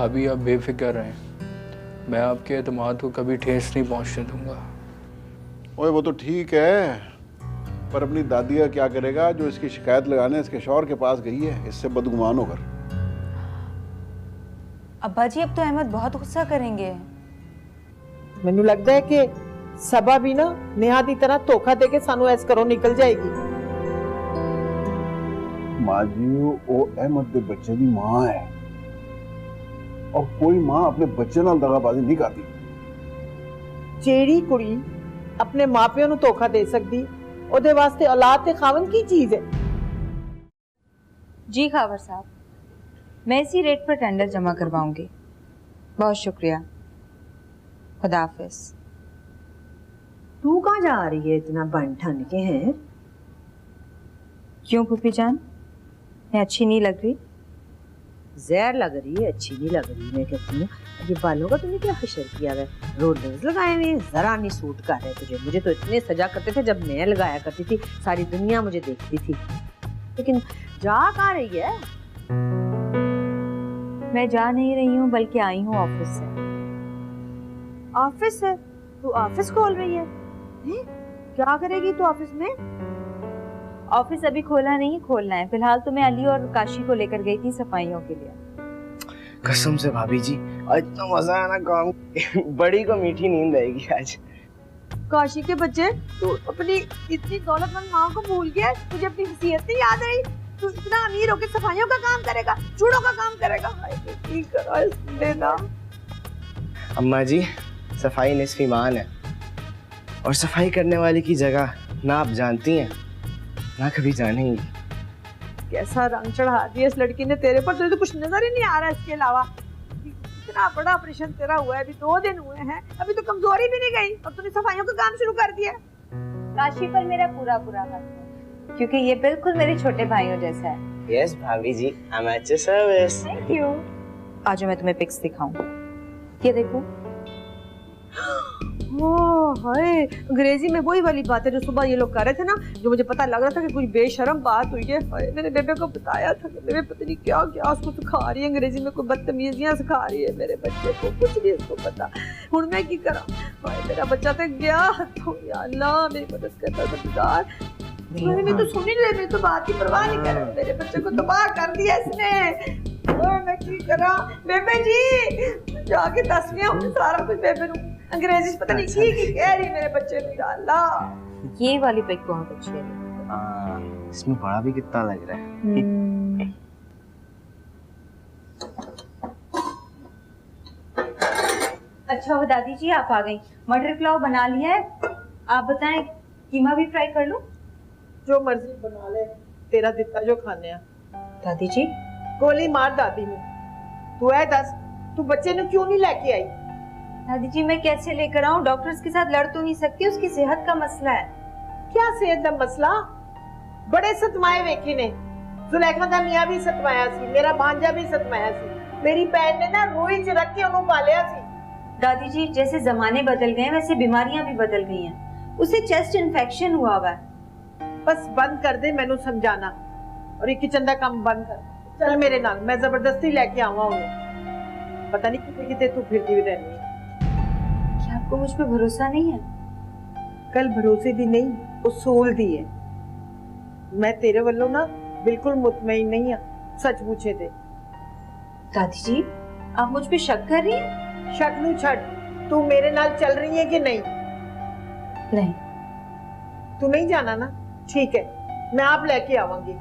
भाभी आप बेफिक्र रहें, मैं आपके एतमाद को कभी ठेस नहीं पहुंचने दूंगा। ओए वो तो ठीक है, पर अपनी दादी का क्या करेगा जो इसकी शिकायत लगाने इसके शौहर के पास गई है इससे बदगुमान होकर। अब्बा जी अब तो अहमद बहुत गुस्सा करेंगे। मैनू लगता है कि सबा भी ना नेहा की तरह धोखा देके सानू इस घरों निकल जाएगी। माँ जी वो अहमद के बच्चे की मां है और कोई मां अपने बच्चे नाल दगाबाजी नहीं करती। जेड़ी कुड़ी अपने मापियों ਨੂੰ ਧੋਖਾ ਦੇ ਸਕਦੀ ਉਹਦੇ ਵਾਸਤੇ औलाद ਤੇ खावन की चीज है। जी खावर साहब, मैं इसी रेट पर टेंडर जमा करवाऊंगी। बहुत शुक्रिया, खुदा हाफिज। तू कहाँ जा रही है इतना बन ठन के? हैं क्यों फूफी जान, मैं अच्छी नहीं लग रही? जहर लग रही है, अच्छी नहीं लग रही। मैं कहती हूँ ये बालों का तूने क्या हशर किया है? रोलर्स लगाए हुए हैं, जरा नहीं सूट कर रहे तुझे। मुझे तो इतने सजा करते थे जब मैं लगाया करती थी, सारी दुनिया मुझे देखती थी। लेकिन जा कहाँ रही है? मैं जा नहीं रही हूँ बल्कि आई हूँ ऑफिस से। ऑफिस है? तू ऑफिस खोल रही है? क्या करेगी तू ऑफिस में? ऑफिस अभी खोला नहीं, खोलना है। फिलहाल तो मैं अली और काशी को लेकर गई थी सफाइयों के लिए। कसम से भाभी जी आज इतना मजा आया ना काम, बड़ी को मीठी नींद आएगी आज। काशी के बच्चे, तू अपनी इतनी दौलतमंद माँ को भूल गया? तुझे अपनी हैसियत नहीं याद रही? तू इतना अमीर होकर सफाइयों का काम करेगा, चूड़ों का काम करेगा? हाय करा इसने ना। अम्मा जी सफाई निस्फ ईमान है और सफाई करने वाले की जगह ना आप जानती हैं ना कभी जानेंगी। कैसा रंग चढ़ा दिया इस लड़की ने तेरे पर, तुझे तो कुछ नजर ही नहीं आ रहा इसके अलावा। इतना बड़ा ऑपरेशन तेरा हुआ है, अभी 2 दिन हुए हैं, अभी तो कमजोरी भी नहीं गई और तूने सफाइयों का काम शुरू कर दिया। काशी पर मेरा पूरा पूरा हक है क्योंकि ये बिल्कुल मेरे छोटे भाइयों जैसा है। यस भाभी जी, I am at your service. Thank you. आज मैं तुम्हें पिक्स दिखाऊं, ये देखो। हाय, अंग्रेजी में वही वाली बात है जो सुबह ये लोग कर रहे थे ना, जो मुझे पता लग रहा था कि कोई बेशर्म बात हुई है। हाय, मैंने बेबे को बताया था कि बेबे पता नहीं क्या क्या उसको सिखा रही है अंग्रेजी में, कोई बदतमीजियां सिखा रही है मेरे बच्चे को, कुछ नहीं उसको पता। हुण मैं की करा? हाय मेरा बच्चा तो गया हथों, या अल्लाह मेरी मदद कर परवरदिगार। मैंने तो सुन ही ले, मेरी तो बात की परवाह नहीं कर, मेरे बच्चे को तबाह कर दिया इसने। ओए मैं की करा? बेबे जी जाके दसवियां हूं सारा कुछ बेबे नु अंग्रेजी पता नहीं की कह रही मेरे बच्चे ने। अल्लाह ये वाली पिक बहुत अच्छी है। इसमें बड़ा भी कितना लग रहा है। अच्छा वो दादी जी आप आ गई। मटर पुलाव बना लिया है, आप बताएं कीमा भी फ्राई कर लूं? जो मर्जी बना ले, तेरा दिता जो खाने आ। दादी जी गोली मार दादी ने। तू है दस, तू बच्चे ने क्यों नहीं लेके आई? दादी जी मैं कैसे लेकर आऊं? डॉक्टर्स के साथ लड़ तो नहीं सकती, उसकी सेहत का मसला है। क्या सेहत का मसला? बड़े सतमाए वेखे ने। जुलेखा दा मियां भी सतमाया सी, मेरा भांजा भी सतमाया सी, मेरी बहन ने ना रोई च रख के उन्हों पालिया सी। दादी जी जैसे जमाने बदल गए वैसे बीमारियां भी बदल गई हैं। उसे चेस्ट इन्फेक्शन हुआ हुआ है। बस बंद कर दे मैनू समझाना और ये किचन का काम बंद कर। चल मेरे नाल, मैं जबरदस्ती लेके आवा उन्हें। पता नहीं कितने कितने तू फिरती भी रहनी है। क्या आपको मुझ पे भरोसा नहीं है? कल भरोसे दी नहीं, उसूल दी है। मैं तेरे वालों ना बिल्कुल मुतमईन नहीं हाँ, सच पूछे थे। दादी जी आप मुझ पे शक कर रही हैं? शक नू छड़, तू मेरे नाल चल रही है कि नहीं? नहीं। तू नहीं जाना ना? ठीक है, मैं आप लेके आवांगी।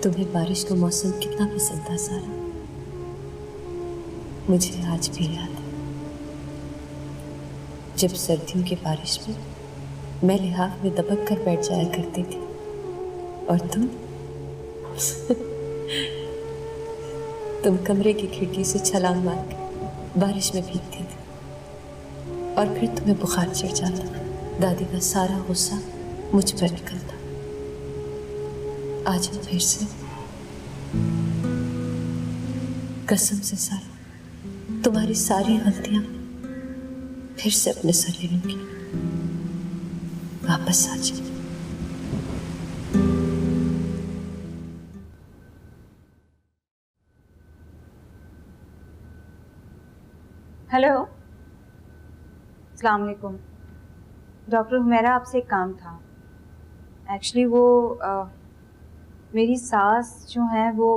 तुम्हें बारिश का मौसम कितना पसंद था सारा, मुझे आज भी याद है जब सर्दियों की बारिश में मैं लिहाफ में दबक कर बैठ जाया करती थी और तुम कमरे की खिड़की से छलांग मार के बारिश में भीगती थी और फिर तुम्हें बुखार चढ़ जाता, दादी का सारा गुस्सा मुझ पर निकलता। आज हम फिर से, कसम से सारा, तुम्हारी सारी गलतियां फिर से अपने सर ले लूंगी। वापस आ जाओ। हेलो, अस्सलाम वालेकुम। डॉक्टर हुमैरा, आपसे एक काम था। एक्चुअली वो मेरी सास जो हैं वो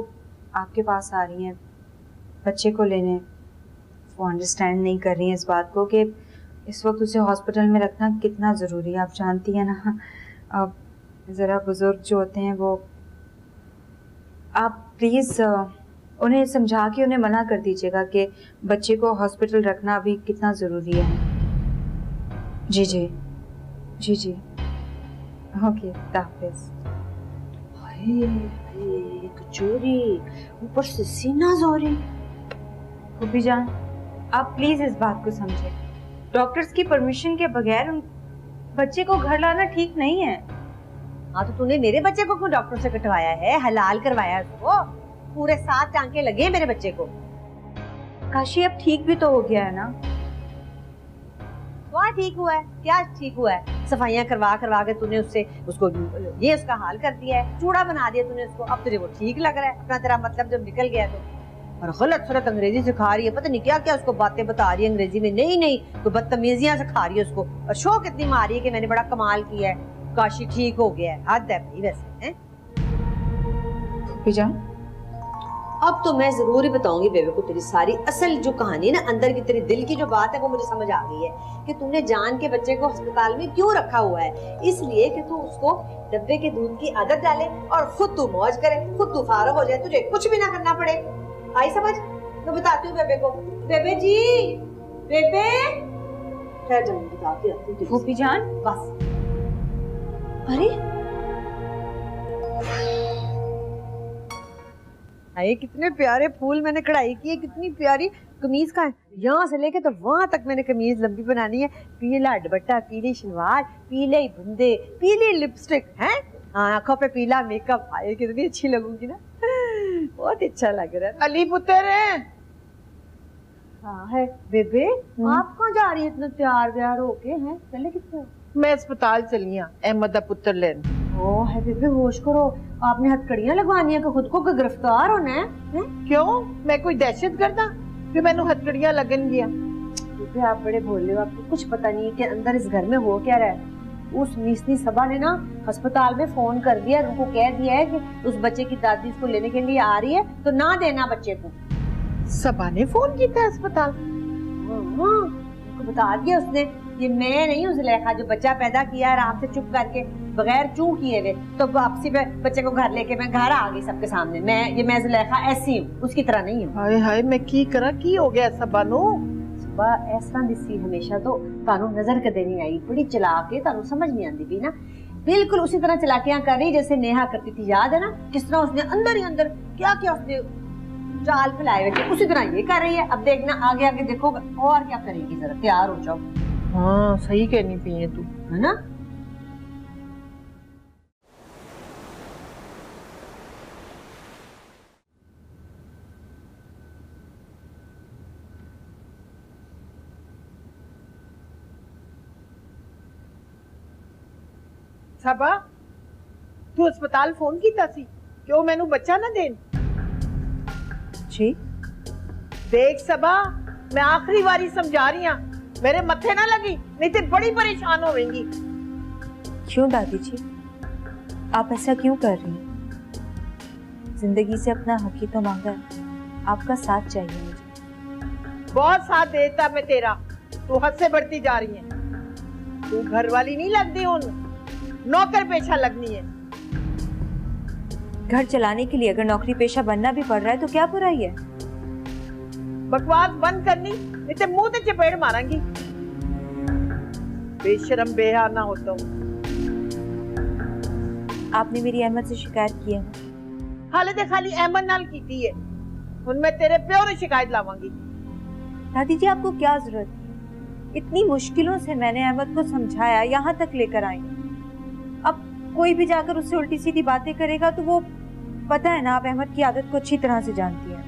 आपके पास आ रही हैं बच्चे को लेने। वो अंडरस्टैंड नहीं कर रही हैं इस बात को कि इस वक्त उसे हॉस्पिटल में रखना कितना ज़रूरी है। आप जानती हैं ना, अब ज़रा बुज़ुर्ग जो होते हैं वो, आप प्लीज़ उन्हें समझा के उन्हें मना कर दीजिएगा कि बच्चे को हॉस्पिटल रखना अभी कितना ज़रूरी है। जी जी जी जी, ओके, हाफ़िज़। कचोरी, ऊपर से सीना जोरी। फूफी जान, आप प्लीज इस बात को समझें। डॉक्टर्स की परमिशन के बगैर उन बच्चे को घर लाना ठीक नहीं है। हाँ तो तूने मेरे बच्चे को क्यों डॉक्टर से कटवाया है, हलाल करवाया उसको? पूरे 7 टांके लगे हैं मेरे बच्चे को। काशी अब ठीक भी तो हो गया है ना। क्या ठीक हुआ है? क्या ठीक हुआ है? सफाइयां करवा करवा के तूने उसको ये उसका हाल कर दिया है, चूड़ा बना दिया तूने उसको। अब तुझे वो ठीक लग रहा है अपना तेरा मतलब जब निकल गया तो। और गलत सलत अंग्रेजी सिखा रही है, पता नहीं क्या क्या उसको बातें बता रही है अंग्रेजी में। नहीं तो बदतमीजियां सिखा रही है उसको, और शो कितनी मारी है कि मैंने बड़ा कमाल किया है, काशी ठीक हो गया है। हद है भाई वैसे है। अब तो मैं जरूर ही बताऊंगी बेबे को तेरी सारी असल जो कहानी है ना, अंदर की तेरी दिल की जो बात है वो मुझे समझ आ गई है कि तूने जान के बच्चे को अस्पताल में क्यों रखा हुआ है। इसलिए कि तू उसको डब्बे के दूध की आदत डाले और खुद तू मौज करे, खुद तू फारग हो जाए, तुझे कुछ भी ना करना पड़े। आई समझ? मैं बताती हूँ बेबे को। बेबे जी, बेबे, खैर जब बताती हूँ फूफी जान। बस। अरे ये कितने प्यारे फूल मैंने कढ़ाई की है, कितनी प्यारी कमीज का है। यहाँ से लेके तो वहां तक मैंने कमीज लंबी बनानी है। पीला दुपट्टा, पीली शलवार, पीले बुंदे, पीली लिपस्टिक है, आंखों पे पीला मेकअप। आए कितनी अच्छी लगूंगी ना, बहुत अच्छा लग रहा है। अली पुत्र है। हाँ है। बेबे आप कहाँ जा रही है इतना तैयार व्यार होके? हैं चले कितने? मैं अस्पताल चली हूँ अहमद दा पुत्र लेने। ओ है बेबे, होश करो। आपने हथकड़ियां लगवानी है कि खुद को गिरफ्तार होना है? क्यों, मैं कोई दहशत गर्दा कि मैंने हथकड़ियां लगन गया? बेबे आप बड़े भोले हो, आपको कुछ पता नहीं है कि अंदर इस घर में हो क्या रहा है। उस मीसनी सबा ने ना अस्पताल में फोन कर दिया, उनको कह दिया है कि उस बच्चे की दादी इसको लेने के लिए आ रही है, तो ना देना बच्चे को। सबा ने फोन किया था अस्पताल? उनको बता दिया उसने, ये मैं नहीं हूँ जुलेखा जो बच्चा पैदा किया आराम से चुप करके बगैर चू किए हुए। तो वापसी पे बच्चे को घर लेके मैं घर आ गई सबके सामने। मैं जुलेखा ऐसी हूँ, उसकी तरह नहीं हूँ। हाय हाय, मैं की करा की हो गया सबा नो? सबा ऐसा दिसी हमेशा तो तानू नजर कदे नहीं आई, बड़ी चलाक है, तानू समझ नहीं आती भी ना। बिल्कुल उसी तरह चलाकियां कर रही जैसे नेहा करती थी, याद है ना? किस तरह उसने अंदर ही अंदर क्या क्या उसने जाल फैलाए हुए थे, उसी तरह ये कर रही है। अब देखना आगे आगे देखोगे और क्या करेगी, जरा तैयार हो जाओ। हाँ सही कहनी पी है तू, है ना? सबा तू अस्पताल फोन किया सी क्यों मैनू बच्चा ना देन? जी देख सबा, मैं आखिरी बारी समझा रही हूँ, मेरे मत्थे ना लगी नहीं तो बड़ी परेशान होवेंगी। क्यों दादी जी, आप ऐसा क्यों कर रही हैं? जिंदगी से अपना हक ही तो मांगा है, आपका साथ चाहिए मुझे। बहुत साथ देता मैं तेरा, तू हद से बढ़ती जा रही है। तू घर वाली नहीं लगती, उन नौकर पेशा लगनी है। घर चलाने के लिए अगर नौकरी पेशा बनना भी पड़ रहा है तो क्या बुराई है? बकवास बंद करनी, नहीं तो मुंह ते चपेड़ मारांगी। बेशरम बेहा ना होता हूँ। आपने मेरी अहमद से शिकायत की है? हाले ते खाली अहमद नाल कीती है, हुन मैं तेरे प्यो ने शिकायत लावांगी। दादी जी आपको क्या जरूरत है? इतनी मुश्किलों से मैंने अहमद को समझाया, यहाँ तक लेकर आई। अब कोई भी जाकर उससे उल्टी सीधी बातें करेगा तो वो, पता है ना, आप अहमद की आदत को अच्छी तरह से जानती हैं।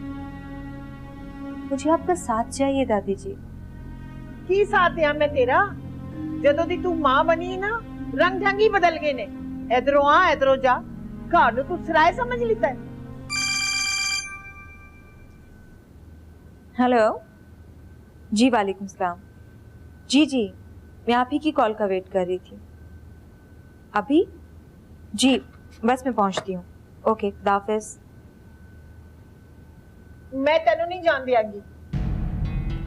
मुझे आपका साथ चाहिए दादी जी। की साथ दिया मैं तेरा? जदों दी तू मां बनी ना, रंग ढंग ही बदल गए ने। इधरों आ इधरों जा, घर नूं तू सराय समझ लिता है। हेलो जी, वालेकुम सलाम। जी मैं आप ही की कॉल का वेट कर रही थी। अभी जी बस मैं पहुंचती हूँ। ओके, खुदा हाफिज़। मैं तेनू नहीं जान दियांगी।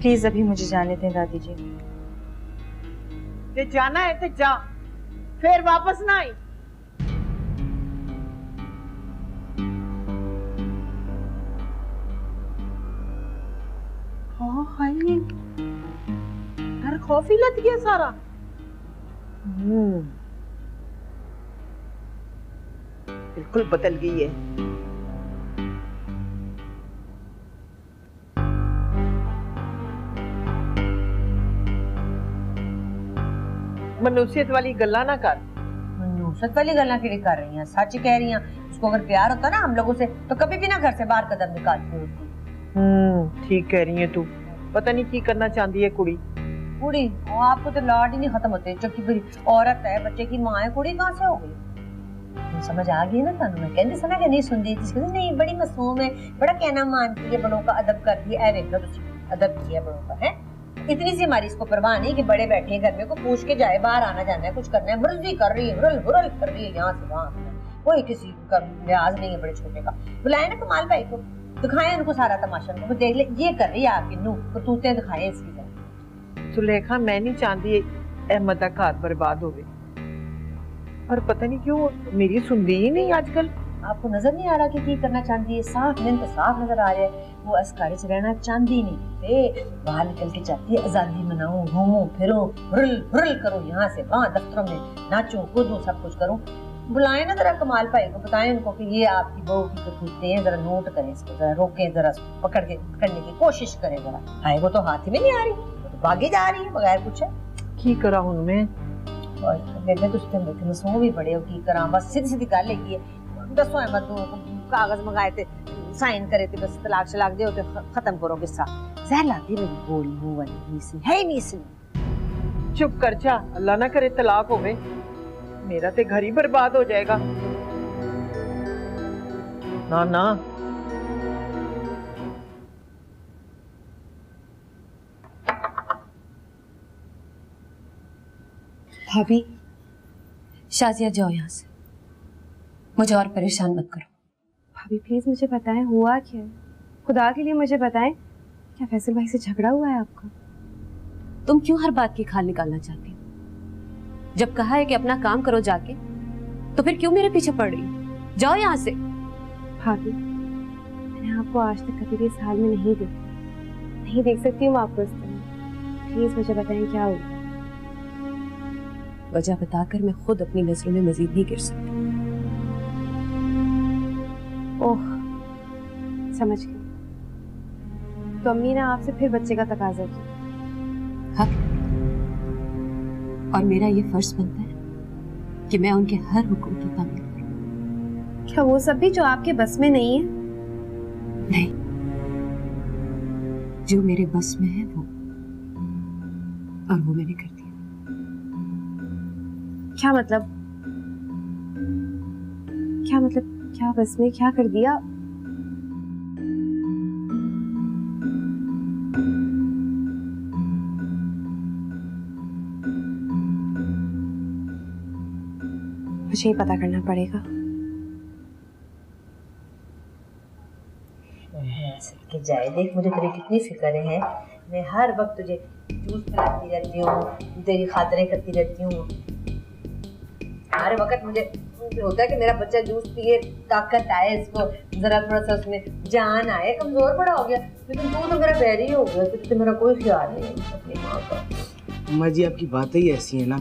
प्लीज अभी मुझे जाने दें दादी जी। जे जाना है तो जा, फिर वापस ना आई। हाँ हाय, डर खौफ ही लग गया सारा। बिल्कुल बदल गई है। मनुष्यत वाली गल्ला ना कर। मनुष्यत वाली गल्ला केड़ी कर रही हैं? सच कह रही हैं। उसको अगर प्यार होता ना हम लोगों से तो कभी भी ना घर से बाहर कदम निकालती होती। ठीक कह रही है तू। पता नहीं की करना चाहती है कुड़ी। कुड़ी? और आपको तो लाड ही नहीं खत्म होते। चक्की भरी औरत है, बच्चे की माँ है, कुड़ी कहाँ से हो गई? समझ आ गई ना थानू? मैं कहती समय नहीं सुनती थी, नहीं बड़ी मासूम है, बड़ा कहना मानती है, बड़ों का अदब करती है। देख लो अदब किया बड़ों का है। इतनी सी हमारी इसको परवाह नहीं कि बड़े बैठे हैं घर में, को पूछ के जाए, बाहर आना जाना है, कुछ करना है, मर्जी कर रही है, हुरल कर रही है यहाँ से वहाँ। कोई किसी का लिहाज नहीं है बड़े छोटे का। बुलाए ना कमाल भाई को, दिखाए उनको सारा तमाशा, उनको देख ले ये कर रही है आपकी नू, करतूतें दिखाए इसकी तरह। सुलेखा, मैं नहीं चाहती अहमद का घर बर्बाद होवे, पर पता नहीं क्यों मेरी सुनती ही नहीं आजकल। आपको नजर नहीं आ रहा कि करना चाहती है? साफ दिन तो साफ नजर आ रहा है। वो अस्कारी से रहना चाहती नहीं थे, बाहर निकल के चाहती है आजादी मनाऊं, घूमूं फिरूं, हुरल करूं, यहाँ से वहाँ, दफ्तरों में नाचूं कूदूं, सब कुछ करूं। बुलाएं ना जरा कमाल भाई को, बताएं उनको कि ये आपकी बहू की करतूतें हैं, जरा नोट करें इसको, जरा रोकें, जरा पकड़ने की कोशिश करें। जरा हाय वो तो हाथ में नहीं आ रही, तो भागी जा रही है बगैर पूछे। की करा हूं मैं? और बेबे तुझ ते बैठे मसूम भी बड़े हो, की करा? बस सीधी सीधी गल है। दसो अहमद कागज मंगाए थे, साइन करे थे, बस तलाक शलाक दे होते, खत्म करो किस्सा। सहलाती रही बोल मुंह वाली है ही नहीं इसलिए। चुप कर जा, अल्लाह ना करे तलाक होवे, मेरा ते घर ही बर्बाद हो जाएगा। ना ना। भाभी, शाजिया जाओ यहाँ से, मुझे और परेशान मत करो। भाभी प्लीज मुझे बताएं हुआ क्या है, खुदा के लिए मुझे बताएं। क्या फैसल भाई से झगड़ा हुआ है आपका? तुम क्यों हर बात की खाल निकालना चाहती हो? जब कहा है कि अपना काम करो जाके, तो फिर क्यों मेरे पीछे पड़ रही हो? जाओ यहाँ से। भाभी मैंने आपको आज तक कभी भी इस हाल में नहीं देख सकती हूँ आपको इस तरह। प्लीज मुझे बताएं क्या हुआ। वजह बताकर मैं खुद अपनी नजरों में मजीद नहीं गिर सकती। ओह समझ गई। तो अम्मी ने आपसे फिर बच्चे का तकाजा किया? हक, और मेरा ये फर्ज बनता है कि मैं उनके हर हुक्म की तामील करूं। क्या वो सब भी जो आपके बस में नहीं है? नहीं, जो मेरे बस में है वो, और वो मैंने कर दिया। क्या मतलब क्या बस में क्या कर दिया? मुझे ही पता करना पड़ेगा। के जाए देख, मुझे तेरी कितनी फिक्र है। मैं हर वक्त तुझे जूस पिलाती रहती हूँ, तेरी खातरें करती रहती हूँ, हर वक्त मुझे होता है कि मेरा बच्चा जूस पिए, ताकत आए, इसको जरा थोड़ा सा उसमें जान आए, कमजोर बड़ा हो गया, लेकिन तू तो मेरा बैरी हो गया, तो मेरा कोई ख्याल नहीं है अपनी माँ का। अम्मा जी आपकी बातें ही ऐसी है ना,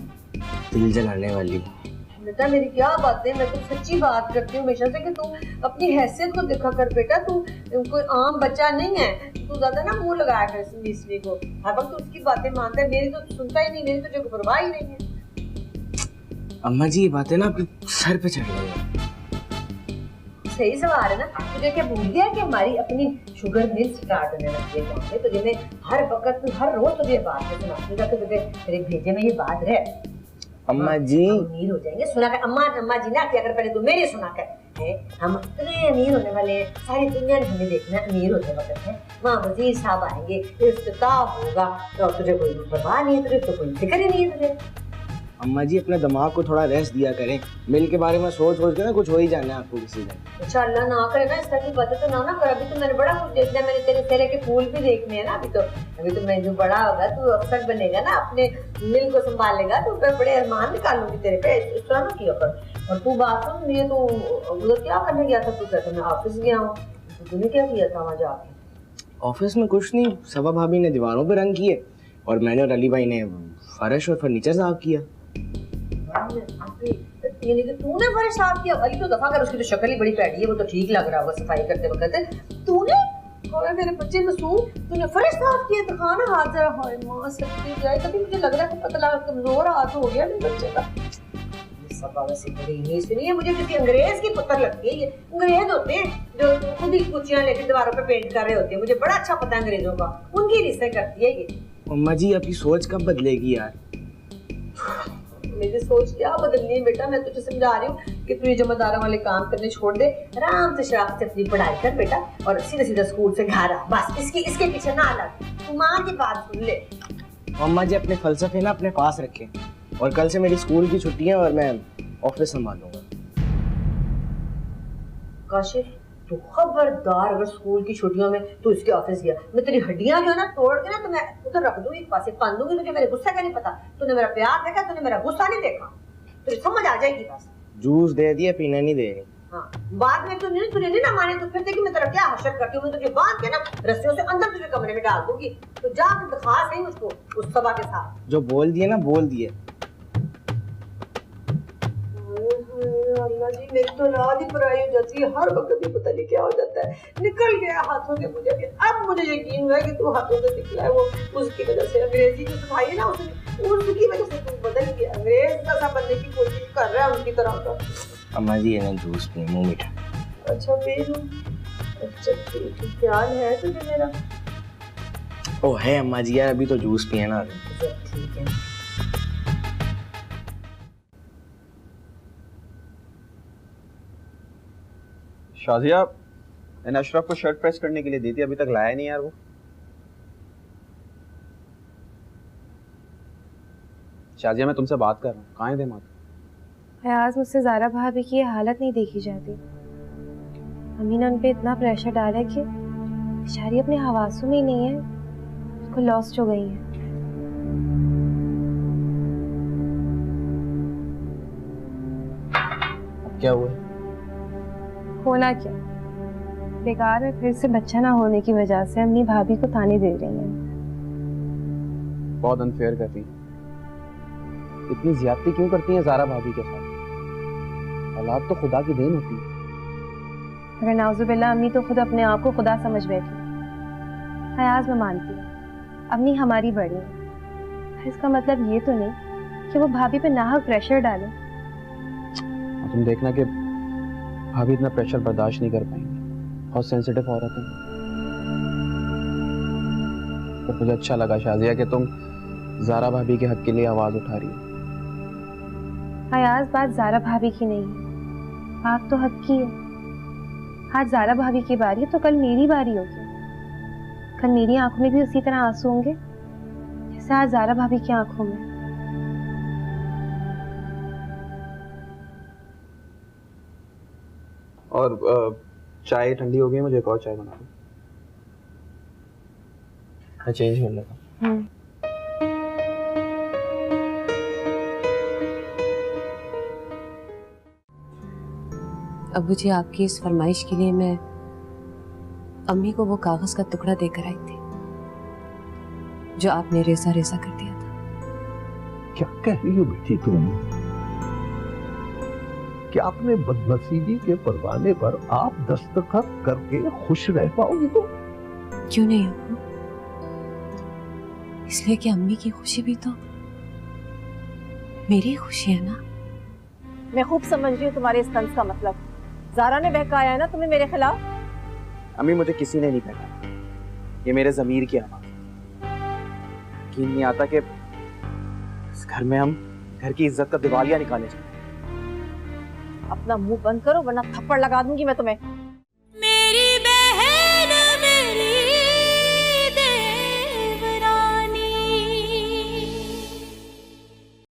दिल जलाने वाली। बेटा मेरी क्या बातें, मैं तो सच्ची बात करती हूँ हमेशा से कि तू अपनी हैसियत को देखा कर बेटा, तू कोई आम बच्चा नहीं है, तू ज्यादा ना मुंह लगाया कर इसलिए को, हर वक्त तू उसकी बातें मानता है, मेरी तो सुनता ही नहीं, मेरी तुझे परवाह ही नहीं है। अम्मा जी ये बातें ना आपके सर पे चढ़ रही है। सही सवाल है ना, तुझे क्या भूल गया कि हमारी अपनी शुगर मिल स्टार्ट होने लगी है गाँव में, तुझे मैं हर वक्त हर रोज तुझे बात सुनाती हूँ, तुझे तेरे भेजे में ये बात रहे। अम्मा जी अमीर हो जाएंगे, सुना कर अम्मा जी ना क्या कर, पहले तू मेरे सुना कर है, हम इतने अमीर होने वाले हैं, सारी दुनिया ने हमें देखना अमीर होते वक्त है, वहाँ वजीर साहब आएंगे, इफ्तिताह होगा, तो तुझे कोई परवाह नहीं है, तुझे तो कोई फिक्र ही नहीं है तुझे। अम्मा जी अपने दिमाग को थोड़ा रेस्ट दिया करें, मिल के बारे में सोच के ना कुछ हो ही जाना है आपको किसी दिन। अच्छा अल्लाह ना करे ना, इस तरह की बातें तो ना कर, अभी तो मैंने बड़ा कुछ देखना है, मैंने तेरे चेहरे के फूल भी देखने हैं ना, अभी तो मैं जो बड़ा होगा तू अफसर बनेगा ना, अपने मिल को संभालेगा, तो मैं बड़े अरमान निकालूंगी तेरे पे, इस तरह ना किया कर। और तू बात सुन, ये तो उधर क्या करने गया था, तू कहता मैं ऑफिस गया हूँ, तूने क्या किया था वहाँ जाके? ऑफिस में कुछ नहीं, सबा भाभी ने दीवारों पे रंग किए और मैंने और अली भाई ने फर्श और फर्नीचर साफ किया। यानी कि तूने फर्श साफ किया? अली तो दफा कर, उसकी तो शक्ल ही बड़ी पैड़ी है, वो तो ठीक लग रहा होगा सफाई करते वक्त, तूने और मेरे बच्चे मासूम, तूने फर्श साफ किया? तो खाना हाथ जरा, हाय माँ सच्ची जाए, तभी मुझे लग रहा है पता लगा कमजोर हाथ हो गया मेरे बच्चे का। सबा वैसे बड़ी नहीं सुनी है, मुझे किसी अंग्रेज की पुत्र लगती है, ये अंग्रेज होते हैं जो खुद ही कुचियां लेकर दीवारों पे पेंट कर रहे होते हैं, मुझे बड़ा अच्छा पता है अंग्रेजों का, उनकी रिश्ते करती है ये। अम्मा जी आपकी सोच कब बदलेगी यार? मेरी सोच क्या बदलनी है बेटा, मैं तुझे समझा रही हूँ कि तू ये जमादारों वाले काम करने छोड़ दे, आराम से शराब से अपनी पढ़ाई कर बेटा, और सीधा सीधा स्कूल से घर आ, बस इसके पीछे ना लग, तू माँ की बात सुन ले। अम्मा जी अपने फलसफे ना अपने पास रखें, और कल से मेरी स्कूल की छुट्टियां और मैं ऑफिस संभालूंगा। काशिफ तू खबरदार, अगर स्कूल की छुट्टियों में तू इसके ऑफिस गया, मैं तेरी हड्डियां जो है ना तोड़ के ना, तो मैं उधर रख दूंगी, एक पासे बांध दूंगी, तुझे मेरे गुस्सा का नहीं पता, तूने मेरा प्यार देखा, तूने मेरा गुस्सा नहीं देखा, तुझे समझ आ जाएगी बस। जूस दे दिया, पीना नहीं दे रही। हाँ, बाद में तूने नहीं ना माने तो फिर देखी मैं तेरा क्या हशर करती हूँ, मैं तुझे बांध के ना रस्सियों से अंदर तुझे कमरे में डाल दूंगी, तो जा दिखा सही मुझको उस सबा के साथ। जो बोल दिए ना बोल दिए। अल्लाह जी मेरी तो रात ही बुराई हो जाती है, हर वक्त भी पता नहीं क्या हो जाता है, निकल गया हाथों से मुझे, अब मुझे यकीन हुआ कि तू हाथों से निकला है, वो उसकी वजह से, अंग्रेजी जो सिखाई है ना उसने, उसकी वजह से तू बदल गया, अंग्रेज जैसा बनने की कोशिश कर रहा है उनकी तरह का। अम्मा जी ये जूस पी, मुंह मीठा। अच्छा पी लूं, अच्छा ठीक है, ख्याल है तुझे मेरा? ओ है अम्मा जी यार, अभी तो जूस पिए ना। ठीक है। शाजिया, मैंने अशरफ को शर्ट प्रेस करने के लिए दी थी, अभी तक लाया नहीं यार वो। शाजिया मैं तुमसे बात कर रहा हूँ, कहाँ है दिमाग? फयाज मुझसे ज़ारा भाभी की ये हालत नहीं देखी जाती, अम्मी ने उन पे इतना प्रेशर डाला है कि बेचारी अपने हवासों में ही नहीं है, उसको लॉस्ट हो गई है। अब क्या हुआ? होना क्या, बेकार में फिर से बच्चा ना होने की वजह से अम्मी भाभी को ताने दे रही हैं। बहुत अनफेयर करती हैं, इतनी ज्यादती क्यों करती हैं ज़ारा भाभी के साथ? औलाद तो खुदा की देन होती है। अगर नाउजुबिल्लाह अम्मी तो खुद अपने आप को खुदा समझ बैठी। फयाज मैं मानती हूँ अम्मी हमारी बड़ी है, इसका मतलब ये तो नहीं कि वो भाभी पे नाहक प्रेशर डाले। तुम देखना कि भाभी इतना प्रेशर बर्दाश्त नहीं कर पाएंगी, बहुत सेंसिटिव औरत है। तो मुझे अच्छा लगा शाजिया कि तुम ज़ारा भाभी के हक के लिए आवाज़ उठा रही हो। फयाज बात ज़ारा भाभी की नहीं है, बात तो हक की है। आज ज़ारा भाभी की बारी है तो कल मेरी बारी होगी, कल मेरी आंखों में भी उसी तरह आंसू होंगे जैसे आज ज़ारा भाभी की आंखों में। और चाय ठंडी हो गई, मुझे एक और चाय बना दो। मैं चेंज कर लेता हूँ। अब्बू जी, आपकी इस फरमाइश के लिए मैं अम्मी को वो कागज का टुकड़ा देकर आई थी जो आपने रेसा रेसा कर दिया था। क्या कह रही हो बेटी तुम? क्या अपने बदनसीबी के परवाने पर आप दस्तखत करके खुश रह पाओगी तुम? क्यों नहीं अब्बू? इसलिए कि अम्मी की खुशी भी तो मेरी खुशी है ना। मैं खूब समझ रही हूँ तुम्हारे इस तंज का मतलब। ज़ारा ने बहकाया है ना तुम्हें मेरे खिलाफ। अम्मी, मुझे किसी ने नहीं कहा, ये मेरे ज़मीर की आवाज़। यकीन नहीं आता कि इस घर में हम घर की इज्जत का दिवालिया निकाले जाए। अपना मुंह बंद करो वरना थप्पड़ लगा दूंगी मैं तुम्हें। मेरी